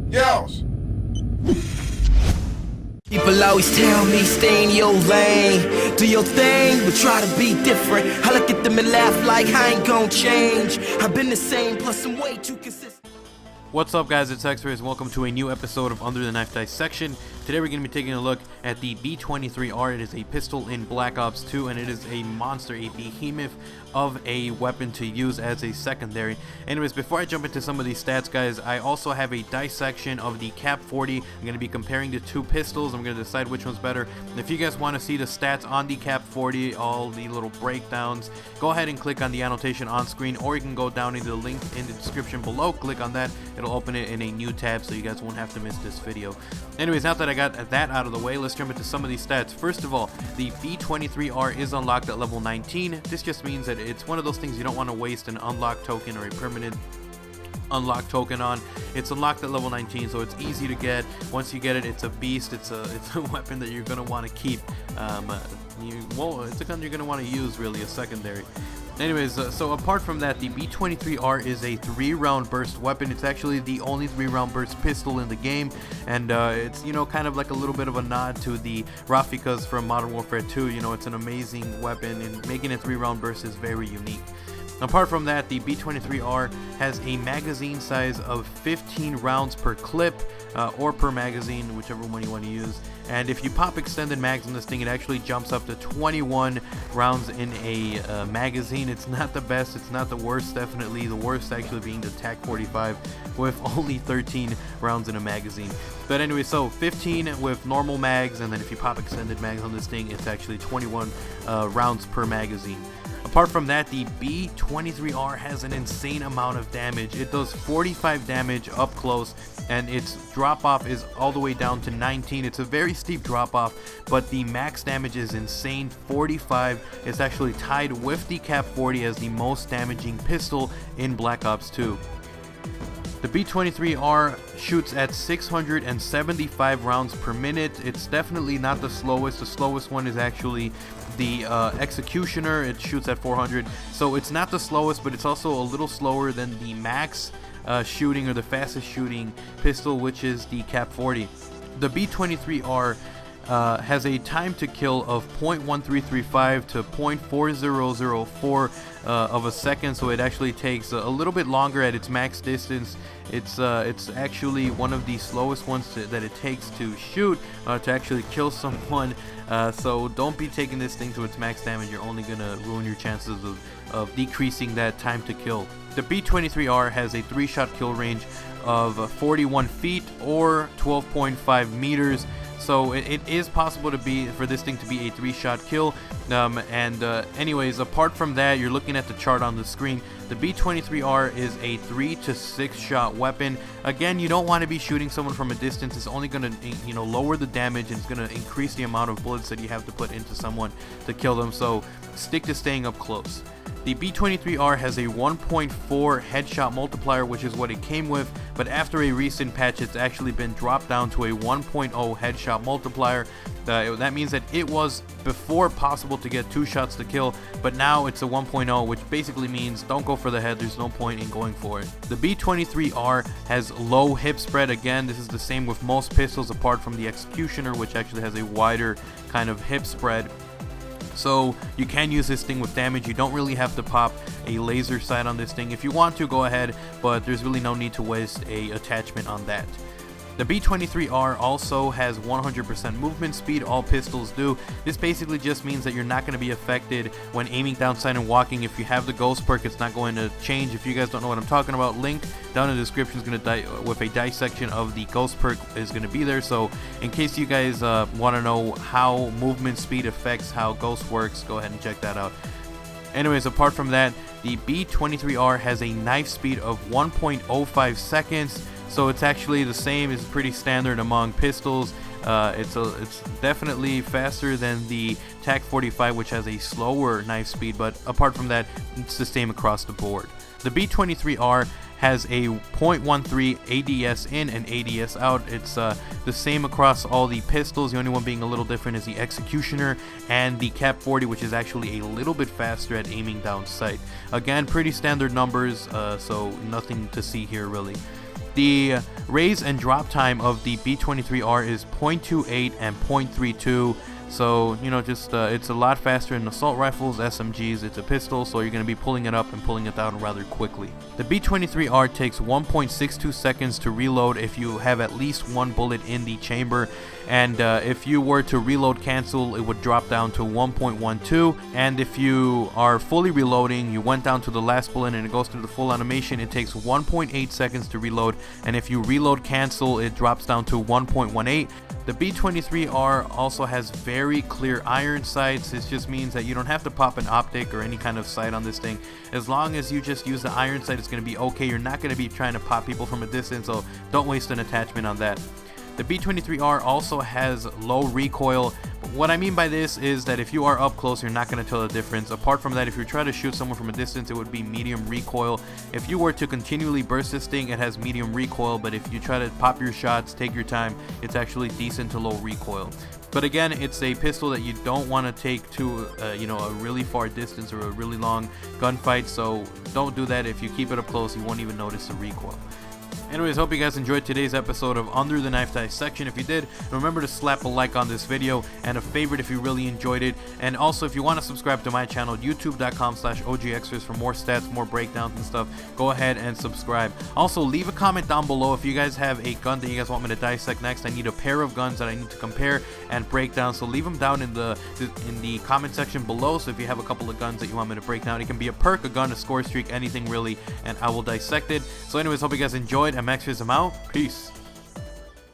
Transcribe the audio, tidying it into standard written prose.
Yells. People always tell me stay in your lane, do your thing, but try to be different. I look at them and laugh like I ain't gon' change. I've been the same, plus I'm way too consistent. What's up, guys? It's X-Rays. Welcome to a new episode of Under the Knife Dissection. Today we're going to be taking a look at the B23R. It is a pistol in Black Ops 2, and it is a monster, a behemoth of a weapon to use as a secondary. Anyways, before I jump into some of these stats, guys, I also have a dissection of the Cap 40. I'm going to be comparing the two pistols. I'm going to decide which one's better. And if you guys want to see the stats on the Cap 40, all the little breakdowns, go ahead and click on the annotation on screen, or you can go down into the link in the description below, click on that. It'll open it in a new tab so you guys won't have to miss this video. Anyways, now that I got that out of the way, let's jump into some of these stats. First of all, the B23R is unlocked at level 19. This just means that it's one of those things you don't want to waste an unlock token or a permanent unlock token on. It's unlocked at level 19, so it's easy to get. Once you get it, it's a beast. It's a weapon that you're going to want to keep. It's a gun you're going to want to use, really, a secondary. Anyways, so apart from that, the B23R is a 3-round burst weapon. It's actually the only 3-round burst pistol in the game, and it's, you know, kind of like a little bit of a nod to the Rafikas from Modern Warfare 2. You know, it's an amazing weapon, and making a 3-round burst is very unique. Apart from that, the B23R has a magazine size of 15 rounds per clip, or per magazine, whichever one you want to use. And if you pop extended mags in this thing, it actually jumps up to 21 rounds in a magazine. It's not the best, it's not the worst, definitely the worst actually being the TAC 45 with only 13 rounds in a magazine. But anyway, so 15 with normal mags, and then if you pop extended mags on this thing, it's actually 21 rounds per magazine. Apart from that, the B23R has an insane amount of damage. It does 45 damage up close, and its drop off is all the way down to 19. It's a very steep drop off, but the max damage is insane, 45. It's actually tied with the Cap 40 as the most damaging pistol in Black Ops 2. The B23R shoots at 675 rounds per minute. It's definitely not the slowest. The slowest one is actually the Executioner. It shoots at 400. So it's not the slowest, but it's also a little slower than the max shooting or the fastest shooting pistol, which is the Cap 40. The B23R has a time to kill of 0.1335 to 0.4004 of a second, so it actually takes a little bit longer at its max distance. It's actually one of the slowest ones that it takes to shoot, to actually kill someone. So don't be taking this thing to its max damage. You're only gonna ruin your chances of decreasing that time to kill. The B23R has a 3-shot kill range of 41 feet or 12.5 meters. So it is possible for this thing to be a 3-shot kill. Anyways, apart from that, you're looking at the chart on the screen. The B23R is a 3 to 6 shot weapon. Again, you don't want to be shooting someone from a distance. It's only going to, you know, lower the damage, and it's going to increase the amount of bullets that you have to put into someone to kill them. So stick to staying up close. The B23R has a 1.4 headshot multiplier, which is what it came with, but after a recent patch, it's actually been dropped down to a 1.0 headshot multiplier. That means that it was before possible to get 2 shots to kill, but now it's a 1.0, which basically means don't go for the head. There's no point in going for it. The B23R has low hip spread. Again, this is the same with most pistols apart from the Executioner, which actually has a wider kind of hip spread. So you can use this thing with damage. You don't really have to pop a laser sight on this thing. If you want to, go ahead, but there's really no need to waste a attachment on that. The B23R also has 100% movement speed. All pistols do. This basically just means that you're not going to be affected when aiming down sight and walking. If you have the ghost perk, it's not going to change. If you guys don't know what I'm talking about, link down in the description is going to with a dissection of the ghost perk is going to be there. So in case you guys want to know how movement speed affects how ghost works, go ahead and check that out. Anyways, apart from that, the B23R has a knife speed of 1.05 seconds. So it's actually the same. It's pretty standard among pistols. It's definitely faster than the TAC 45, which has a slower knife speed, but apart from that, it's the same across the board. The B23R has a .13 ADS in and ADS out. It's the same across all the pistols. The only one being a little different is the Executioner and the Cap 40, which is actually a little bit faster at aiming down sight. Again, pretty standard numbers, so nothing to see here really. The raise and drop time of the B23R is .28 and .32. So, you know, just it's a lot faster than assault rifles, SMGs. It's a pistol, so you're going to be pulling it up and pulling it down rather quickly. The B23R takes 1.62 seconds to reload if you have at least one bullet in the chamber, and if you were to reload cancel, it would drop down to 1.12, and if you are fully reloading, you went down to the last bullet and it goes through the full animation, it takes 1.8 seconds to reload, and if you reload cancel, it drops down to 1.18. The B23R also has very clear iron sights. This just means that you don't have to pop an optic or any kind of sight on this thing. As long as you just use the iron sight, it's going to be okay. You're not going to be trying to pop people from a distance, so don't waste an attachment on that. The B23R also has low recoil. What I mean by this is that if you are up close, you're not going to tell the difference. Apart from that, if you try to shoot someone from a distance, it would be medium recoil. If you were to continually burst this thing, it has medium recoil, but if you try to pop your shots, take your time, it's actually decent to low recoil. But again, it's a pistol that you don't want to take to you know, a really far distance or a really long gunfight, so don't do that. If you keep it up close, you won't even notice the recoil. Anyways, hope you guys enjoyed today's episode of Under the Knife Dissection. If you did, remember to slap a like on this video and a favorite if you really enjoyed it. And also, if you want to subscribe to my channel, youtube.com/OGXtras for more stats, more breakdowns and stuff, go ahead and subscribe. Also, leave a comment down below if you guys have a gun that you guys want me to dissect next. I need a pair of guns that I need to compare and break down, so leave them down in the comment section below. So if you have a couple of guns that you want me to break down, it can be a perk, a gun, a score streak, anything really, and I will dissect it. So anyways, hope you guys enjoyed. I'm Max, I'm out. Peace.